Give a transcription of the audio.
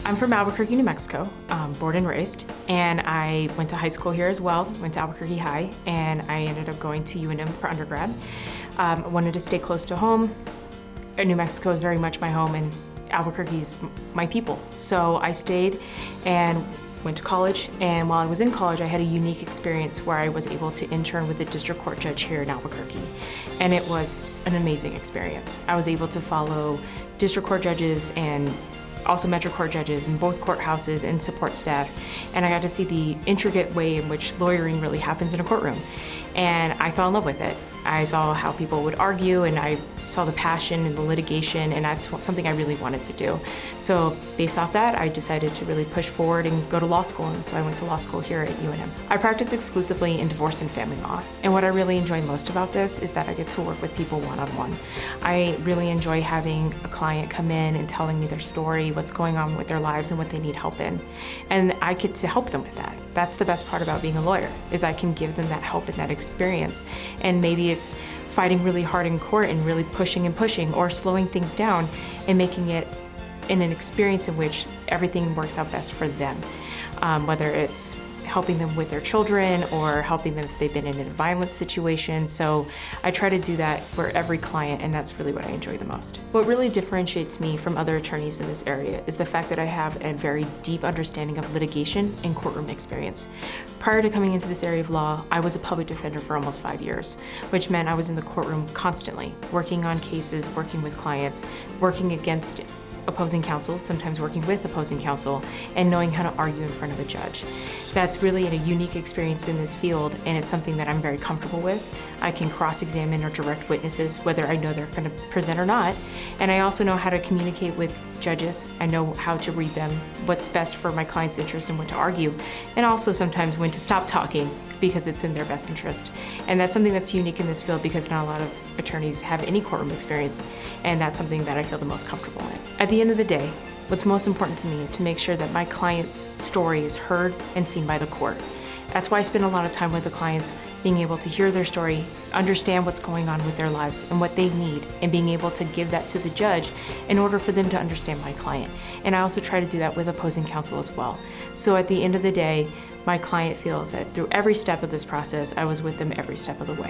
I'm from Albuquerque, New Mexico, born and raised, and I went to high school here as well, went to Albuquerque High, and I ended up going to UNM for undergrad. I wanted to stay close to home. New Mexico is very much my home, and Albuquerque is my people. So I stayed and went to college, and while I was in college, I had a unique experience where I was able to intern with a district court judge here in Albuquerque, and it was an amazing experience. I was able to follow district court judges and also Metro Court judges in both courthouses and support staff, and I got to see the intricate way in which lawyering really happens in a courtroom, and I fell in love with it. I saw how people would argue, and I saw the passion and the litigation, and that's something I really wanted to do. So based off that, I decided to really push forward and go to law school, and so I went to law school here at UNM. I practice exclusively in divorce and family law, and what I really enjoy most about this is that I get to work with people one-on-one. I really enjoy having a client come in and telling me their story, what's going on with their lives and what they need help in, and I get to help them with that. That's the best part about being a lawyer, is I can give them that help and that experience, and maybe it's fighting really hard in court and really pushing and pushing, or slowing things down and making it in an experience in which everything works out best for them, whether it's helping them with their children or helping them if they've been in a violent situation. So I try to do that for every client, and that's really what I enjoy the most. What really differentiates me from other attorneys in this area is the fact that I have a very deep understanding of litigation and courtroom experience. Prior to coming into this area of law, I was a public defender for almost 5 years, which meant I was in the courtroom constantly, working on cases, working with clients, working against opposing counsel, sometimes working with opposing counsel, and knowing how to argue in front of a judge. That's really a unique experience in this field, and it's something that I'm very comfortable with. I can cross-examine or direct witnesses, whether I know they're going to present or not, and I also know how to communicate with judges. I know how to read them, what's best for my client's interest and what to argue, and also sometimes when to stop talking because it's in their best interest. And that's something that's unique in this field because not a lot of attorneys have any courtroom experience, and that's something that I feel the most comfortable in. At the end of the day, what's most important to me is to make sure that my client's story is heard and seen by the court. That's why I spend a lot of time with the clients, being able to hear their story, understand what's going on with their lives and what they need, and being able to give that to the judge in order for them to understand my client. And I also try to do that with opposing counsel as well. So at the end of the day, my client feels that through every step of this process, I was with them every step of the way.